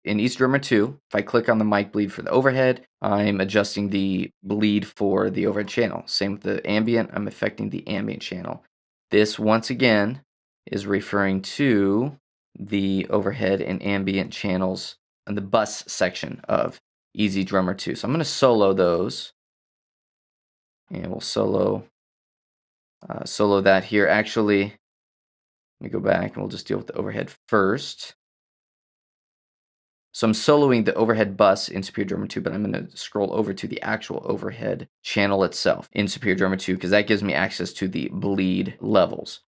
In EZdrummer 2, if I click on the mic bleed for the overhead, I'm adjusting the bleed for the overhead channel. Same with the ambient, I'm affecting the ambient channel. This, once again, is referring to the overhead and ambient channels in the bus section of EZdrummer 2. So I'm going to solo those, and we'll solo that here. Actually, let me go back and we'll just deal with the overhead first. So I'm soloing the overhead bus in Superior Drummer 2, but I'm going to scroll over to the actual overhead channel itself in Superior Drummer 2 because that gives me access to the bleed levels.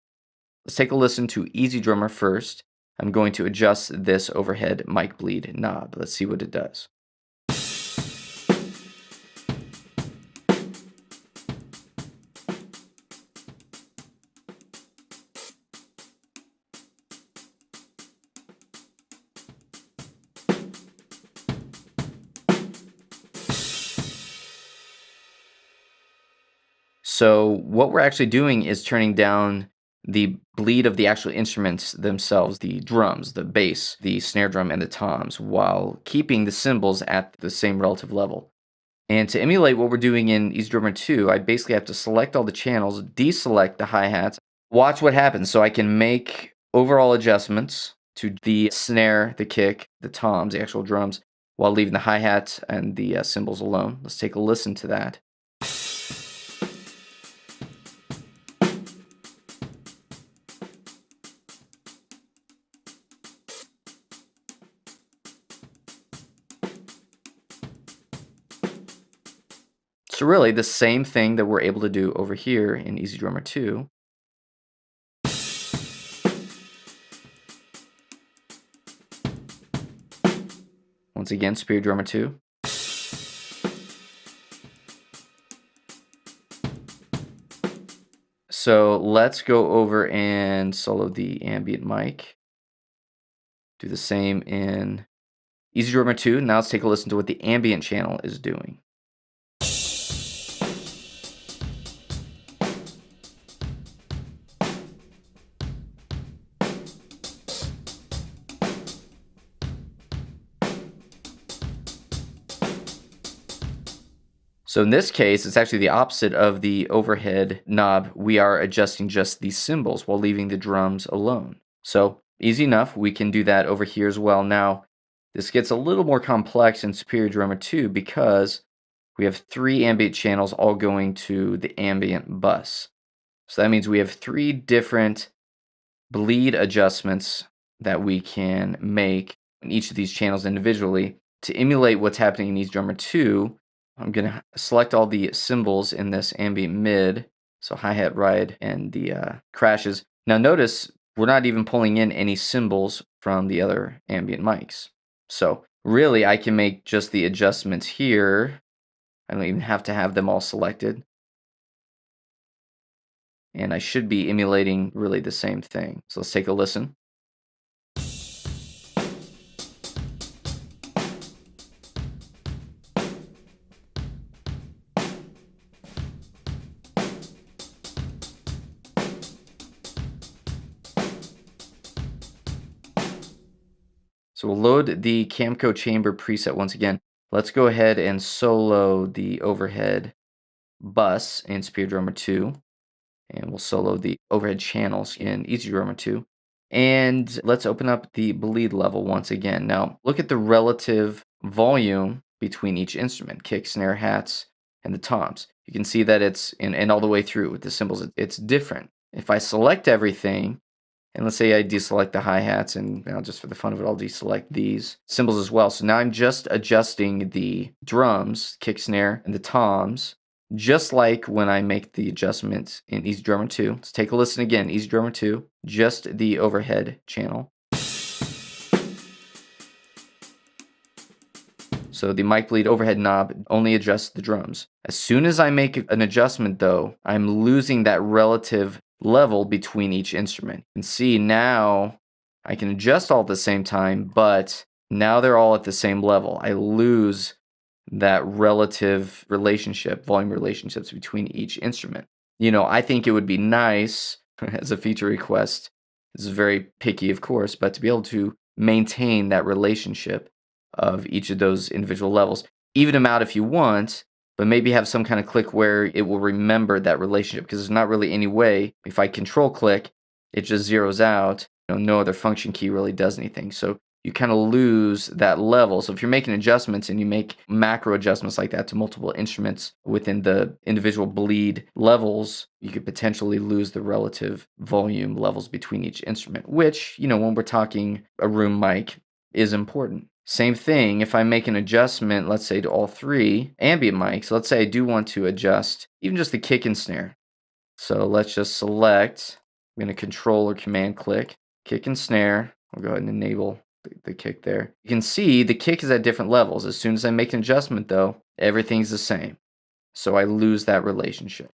Let's take a listen to EZdrummer first. I'm going to adjust this overhead mic bleed knob. Let's see what it does. So what we're actually doing is turning down the bleed of the actual instruments themselves, the drums, the bass, the snare drum, and the toms, while keeping the cymbals at the same relative level. And to emulate what we're doing in EZdrummer 2, I basically have to select all the channels, deselect the hi-hats, watch what happens. So I can make overall adjustments to the snare, the kick, the toms, the actual drums, while leaving the hi-hats and the cymbals alone. Let's take a listen to that. So really, the same thing that we're able to do over here in EZdrummer 2. Once again, Superior Drummer 2. So let's go over and solo the ambient mic. Do the same in EZdrummer 2. Now let's take a listen to what the ambient channel is doing. So in this case, it's actually the opposite of the overhead knob. We are adjusting just the cymbals while leaving the drums alone. So easy enough, we can do that over here as well. Now, this gets a little more complex in Superior Drummer 2 because we have 3 ambient channels all going to the ambient bus. So that means we have 3 different bleed adjustments that we can make in each of these channels individually. To emulate what's happening in EZdrummer 2, I'm going to select all the cymbals in this ambient mid, so hi-hat, ride, and the crashes. Now notice we're not even pulling in any cymbals from the other ambient mics. So really I can make just the adjustments here. I don't even have to have them all selected. And I should be emulating really the same thing. So let's take a listen. So we'll load the Camco chamber preset once again. Let's go ahead and solo the overhead bus in Superior Drummer 2. And we'll solo the overhead channels in EZdrummer 2. And let's open up the bleed level once again. Now, look at the relative volume between each instrument, kick, snare, hats, and the toms. You can see that it's, and all the way through with the cymbals, it's different. If I select everything, and let's say I deselect the hi-hats, and just for the fun of it, I'll deselect these cymbals as well. So now I'm just adjusting the drums, kick, snare, and the toms, just like when I make the adjustments in EZdrummer 2. Let's take a listen again. EZdrummer 2, just the overhead channel. So the mic bleed overhead knob only adjusts the drums. As soon as I make an adjustment though, I'm losing that relative level between each instrument. You can see now I can adjust all at the same time, but now they're all at the same level. I lose that relative relationship, volume relationships between each instrument. I think it would be nice as a feature request. This is very picky, of course, but to be able to maintain that relationship of each of those individual levels. Even them out if you want, but maybe have some kind of click where it will remember that relationship, because there's not really any way. If I control click, it just zeroes out. No other function key really does anything. So you kind of lose that level. So if you're making adjustments and you make macro adjustments like that to multiple instruments within the individual bleed levels, you could potentially lose the relative volume levels between each instrument, which, when we're talking a room mic, is important. Same thing, if I make an adjustment, let's say to all 3 ambient mics, let's say I do want to adjust even just the kick and snare. So let's just select, I'm going to control or command click, kick and snare. I'll go ahead and enable the kick there. You can see the kick is at different levels. As soon as I make an adjustment though, everything's the same. So I lose that relationship.